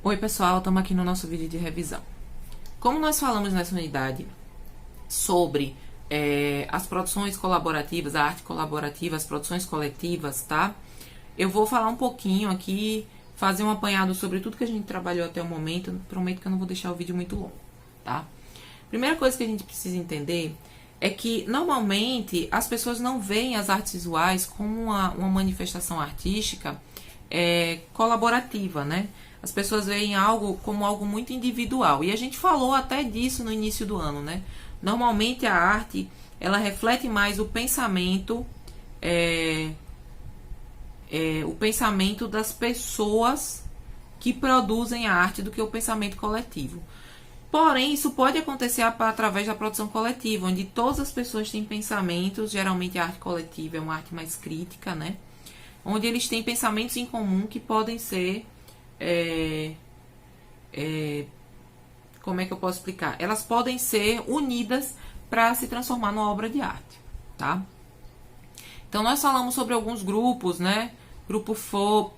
Oi pessoal, estamos aqui no nosso vídeo de revisão. Como nós falamos nessa unidade sobre as produções colaborativas, a arte colaborativa, as produções coletivas, tá? Eu vou falar um pouquinho aqui, fazer um apanhado sobre tudo que a gente trabalhou até o momento. Prometo que eu não vou deixar o vídeo muito longo, tá? Primeira coisa que a gente precisa entender é que, normalmente, as pessoas não veem as artes visuais como uma manifestação artística colaborativa, né? As pessoas veem algo como algo muito individual. E a gente falou até disso no início do ano, né? Normalmente a arte, ela reflete mais o pensamento das pessoas que produzem a arte do que o pensamento coletivo. Porém, isso pode acontecer através da produção coletiva, onde todas as pessoas têm pensamentos. Geralmente a arte coletiva é uma arte mais crítica, né? Onde eles têm pensamentos em comum que podem ser... como é que eu posso explicar? Elas podem ser unidas para se transformar numa obra de arte, tá? Então, nós falamos sobre alguns grupos, né? Grupo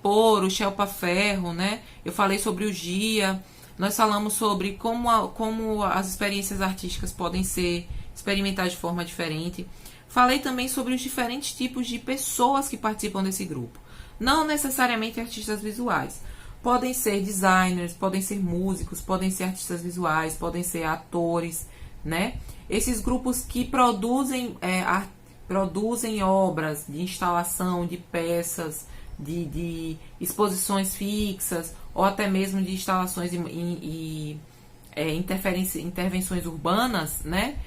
Poro, Shelpa Ferro, né? Eu falei sobre o GIA. Nós falamos sobre como as experiências artísticas podem ser experimentadas de forma diferente. Falei também sobre os diferentes tipos de pessoas que participam desse grupo. Não necessariamente artistas visuais. Podem ser designers, podem ser músicos, podem ser artistas visuais, podem ser atores, né? Esses grupos que produzem obras de instalação, de peças, de exposições fixas, ou até mesmo de instalações e intervenções urbanas, né?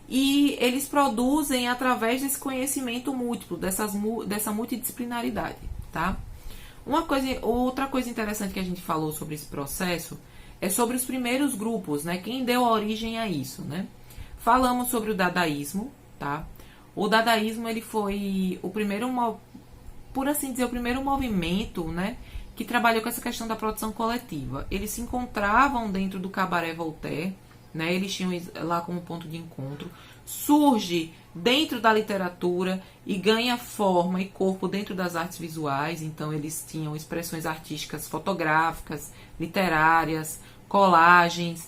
E eles produzem através desse conhecimento múltiplo, dessa multidisciplinaridade, tá? Outra coisa interessante que a gente falou sobre esse processo é sobre os primeiros grupos, né? Quem deu origem a isso, né? Falamos sobre o dadaísmo, tá? O dadaísmo, ele foi o primeiro, por assim dizer, o primeiro movimento, né? Que trabalhou com essa questão da produção coletiva. Eles se encontravam dentro do Cabaré Voltaire, né? Eles tinham lá como ponto de encontro. Surge dentro da literatura e ganha forma e corpo dentro das artes visuais. Então eles tinham expressões artísticas fotográficas, literárias, colagens,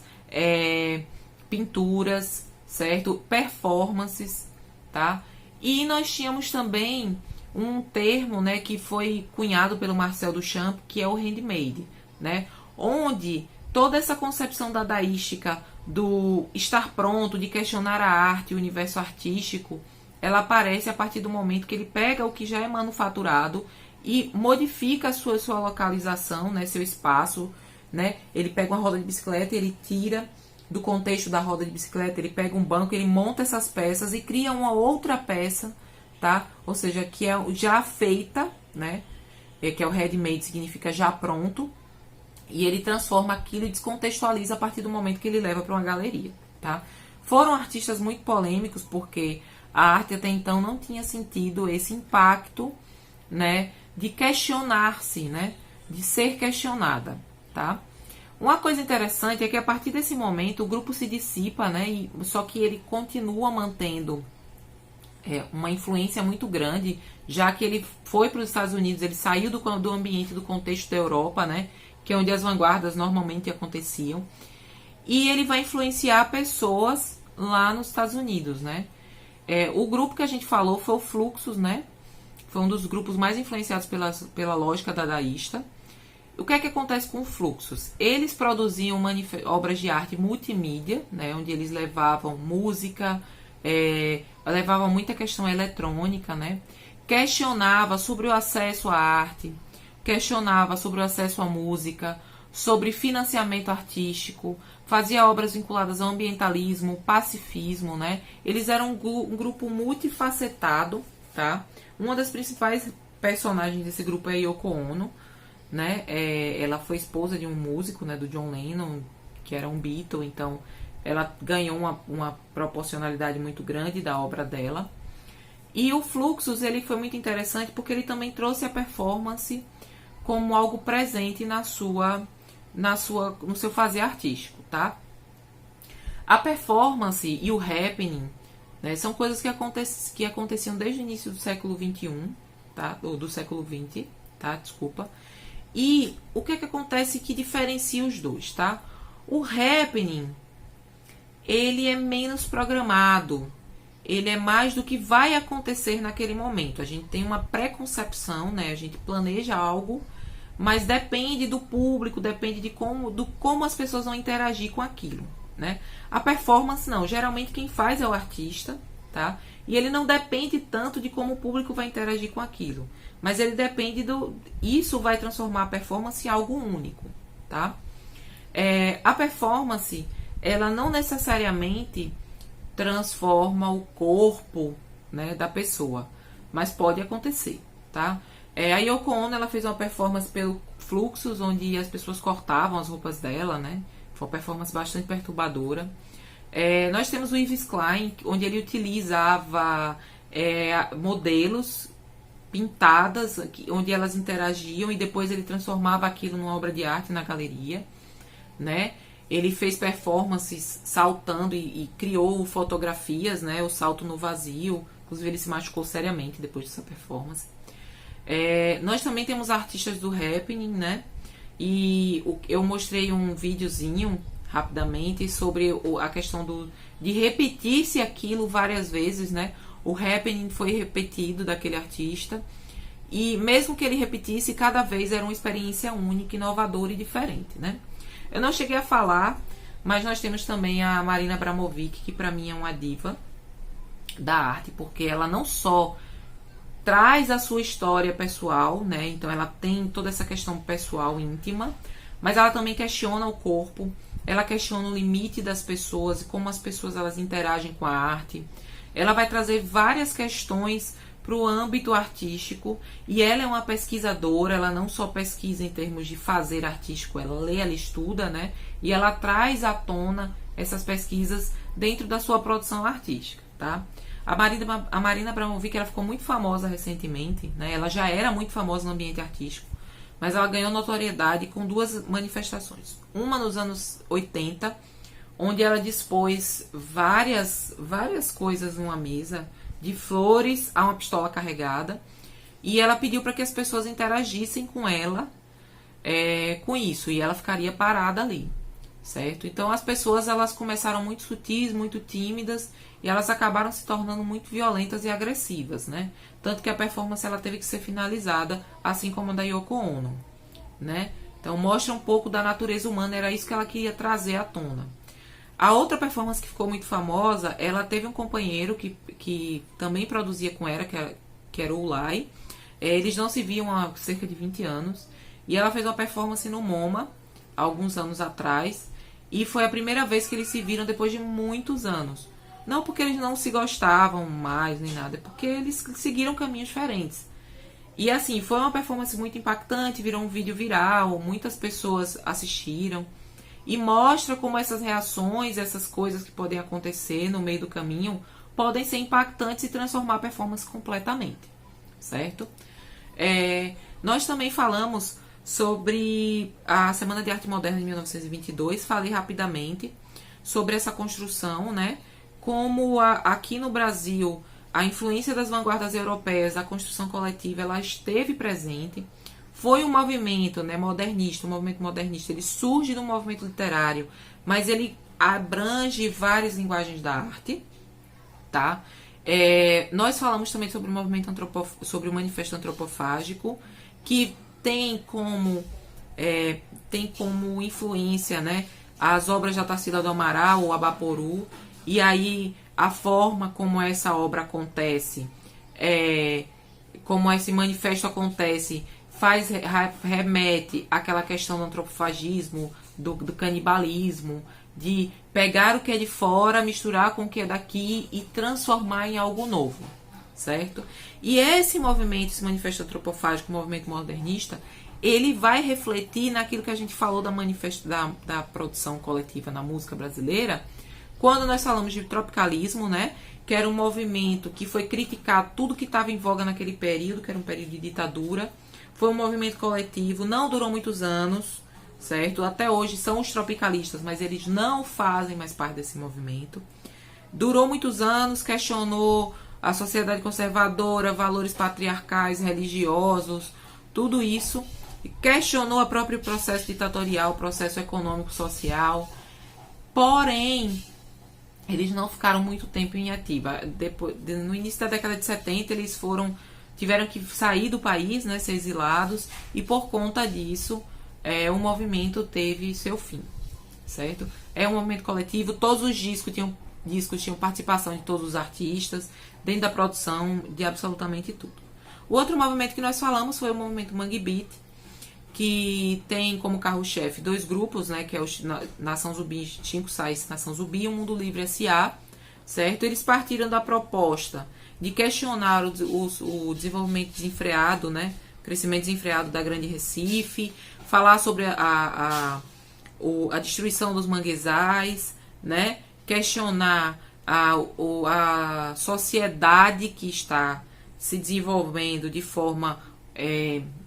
pinturas, certo? Performances, tá? E nós tínhamos também um termo, né, que foi cunhado pelo Marcel Duchamp, que é o handmade, né? Onde toda essa concepção dadaística do estar pronto, de questionar a arte, o universo artístico, ela aparece a partir do momento que ele pega o que já é manufaturado e modifica a sua localização, né, seu espaço, né? Ele pega uma roda de bicicleta e ele tira do contexto da roda de bicicleta, ele pega um banco, ele monta essas peças e cria uma outra peça, tá? Ou seja, que é já feita, né? Que é o ready-made, significa já pronto. E ele transforma aquilo e descontextualiza a partir do momento que ele leva para uma galeria, tá? Foram artistas muito polêmicos, porque a arte até então não tinha sentido esse impacto, né? De questionar-se, né? De ser questionada, tá? Uma coisa interessante é que a partir desse momento o grupo se dissipa, né? Só que ele continua mantendo uma influência muito grande, já que ele foi para os Estados Unidos, ele saiu do ambiente, do contexto da Europa, né? Que é onde as vanguardas normalmente aconteciam. E ele vai influenciar pessoas lá nos Estados Unidos, né? O grupo que a gente falou foi o Fluxus, né? Foi um dos grupos mais influenciados pela lógica dadaísta. O que é que acontece com o Fluxus? Eles produziam obras de arte multimídia, né? Onde eles levavam música, levavam muita questão eletrônica, né? Questionava sobre o acesso à arte, questionava sobre o acesso à música, sobre financiamento artístico, fazia obras vinculadas ao ambientalismo, pacifismo, né? Eles eram um grupo multifacetado, tá? Uma das principais personagens desse grupo é a Yoko Ono, né? Ela foi esposa de um músico, né? Do John Lennon, que era um Beatle, então ela ganhou uma proporcionalidade muito grande da obra dela. E o Fluxus, ele foi muito interessante porque ele também trouxe a performance como algo presente no seu fazer artístico, tá? A performance e o happening, né, são coisas que aconteciam desde o início do século XXI, tá? Ou do século XX, tá? Desculpa. E o que é que acontece que diferencia os dois, tá? O happening, ele é menos programado, ele é mais do que vai acontecer naquele momento. A gente tem uma preconcepção, né? A gente planeja algo, mas depende do público, depende de como as pessoas vão interagir com aquilo, né? A performance não, geralmente quem faz é o artista, tá? E ele não depende tanto de como o público vai interagir com aquilo, mas ele depende isso vai transformar a performance em algo único, tá? A performance, ela não necessariamente transforma o corpo, né, da pessoa, mas pode acontecer, tá? A Yoko Ono, ela fez uma performance pelo Fluxus, onde as pessoas cortavam as roupas dela, né? Foi uma performance bastante perturbadora. Nós temos o Yves Klein, onde ele utilizava modelos pintadas, onde elas interagiam, e depois ele transformava aquilo numa obra de arte na galeria, né? Ele fez performances saltando e criou fotografias, né? O salto no vazio. Inclusive ele se machucou seriamente depois dessa performance. Nós também temos artistas do happening, né? E eu mostrei um videozinho rapidamente sobre a questão de repetir-se aquilo várias vezes, né? O happening foi repetido daquele artista, e mesmo que ele repetisse, cada vez era uma experiência única, inovadora e diferente, né? Eu não cheguei a falar, mas nós temos também a Marina Abramovic, que para mim é uma diva da arte, porque ela não só traz a sua história pessoal, né? Então ela tem toda essa questão pessoal íntima, mas ela também questiona o corpo, ela questiona o limite das pessoas e como as pessoas elas interagem com a arte. Ela vai trazer várias questões para o âmbito artístico, e ela é uma pesquisadora, ela não só pesquisa em termos de fazer artístico, ela lê, ela estuda, né? E ela traz à tona essas pesquisas dentro da sua produção artística, tá? A Marina Abramovic, ela ficou muito famosa recentemente, né? Ela já era muito famosa no ambiente artístico, mas ela ganhou notoriedade com duas manifestações. Uma nos anos 80, onde ela dispôs várias coisas numa mesa, de flores a uma pistola carregada, e ela pediu para que as pessoas interagissem com ela, com isso, e ela ficaria parada ali, certo? Então as pessoas elas começaram muito sutis, muito tímidas, e elas acabaram se tornando muito violentas e agressivas, né? Tanto que a performance ela teve que ser finalizada, assim como a da Yoko Ono, né? Então mostra um pouco da natureza humana, era isso que ela queria trazer à tona. A outra performance que ficou muito famosa, ela teve um companheiro que também produzia com ela, que era o Lai. Eles não se viam há cerca de 20 anos. E ela fez uma performance no MoMA, há alguns anos atrás. E foi a primeira vez que eles se viram depois de muitos anos. Não porque eles não se gostavam mais, nem nada. É porque eles seguiram caminhos diferentes. E assim, foi uma performance muito impactante, virou um vídeo viral, muitas pessoas assistiram. E mostra como essas reações, essas coisas que podem acontecer no meio do caminho, podem ser impactantes e transformar a performance completamente, certo? Nós também falamos sobre a Semana de Arte Moderna de 1922, falei rapidamente sobre essa construção, né? Como aqui no Brasil, a influência das vanguardas europeias, a construção coletiva, ela esteve presente. Foi um movimento, né, modernista, um movimento modernista. Ele surge do movimento literário, mas ele abrange várias linguagens da arte, tá? Nós falamos também sobre o movimento sobre o manifesto antropofágico, que tem como influência, né, as obras da Tarsila do Amaral, o Abaporu, e aí a forma como essa obra acontece, como esse manifesto acontece, remete àquela questão do antropofagismo, do canibalismo, de pegar o que é de fora, misturar com o que é daqui e transformar em algo novo, certo? E esse movimento, esse manifesto antropofágico, o movimento modernista, ele vai refletir naquilo que a gente falou da produção coletiva na música brasileira, quando nós falamos de tropicalismo, né? Que era um movimento que foi criticar tudo que estava em voga naquele período, que era um período de ditadura. Foi um movimento coletivo, não durou muitos anos, certo? Até hoje são os tropicalistas, mas eles não fazem mais parte desse movimento. Durou muitos anos, questionou a sociedade conservadora, valores patriarcais, religiosos, tudo isso. questionou o próprio processo ditatorial, o processo econômico-social. Porém, eles não ficaram muito tempo em ativa. No início da década de 70, eles tiveram que sair do país, né, ser exilados, e por conta disso, o movimento teve seu fim, certo? É um movimento coletivo, todos os discos tinham participação de todos os artistas, dentro da produção de absolutamente tudo. O outro movimento que nós falamos foi o movimento Mangue Beat, que tem como carro-chefe 2 grupos, né, que é o Nação Zumbi, Chico Sainz, Nação Zumbi e o Mundo Livre S.A., certo? Eles partiram da proposta de questionar o desenvolvimento desenfreado, né, o crescimento desenfreado da Grande Recife, falar sobre a destruição dos manguezais, né, questionar a sociedade que está se desenvolvendo de forma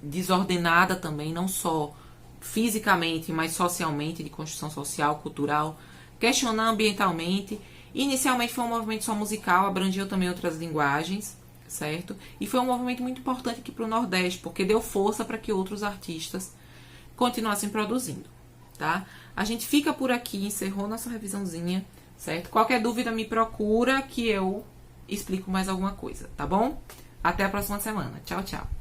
desordenada também, não só fisicamente, mas socialmente, de construção social, cultural, questionar ambientalmente. Inicialmente foi um movimento só musical, abrangeu também outras linguagens, certo? E foi um movimento muito importante aqui para o Nordeste, porque deu força para que outros artistas continuassem produzindo, tá? A gente fica por aqui, encerrou nossa revisãozinha, certo? Qualquer dúvida me procura que eu explico mais alguma coisa, tá bom? Até a próxima semana. Tchau, tchau.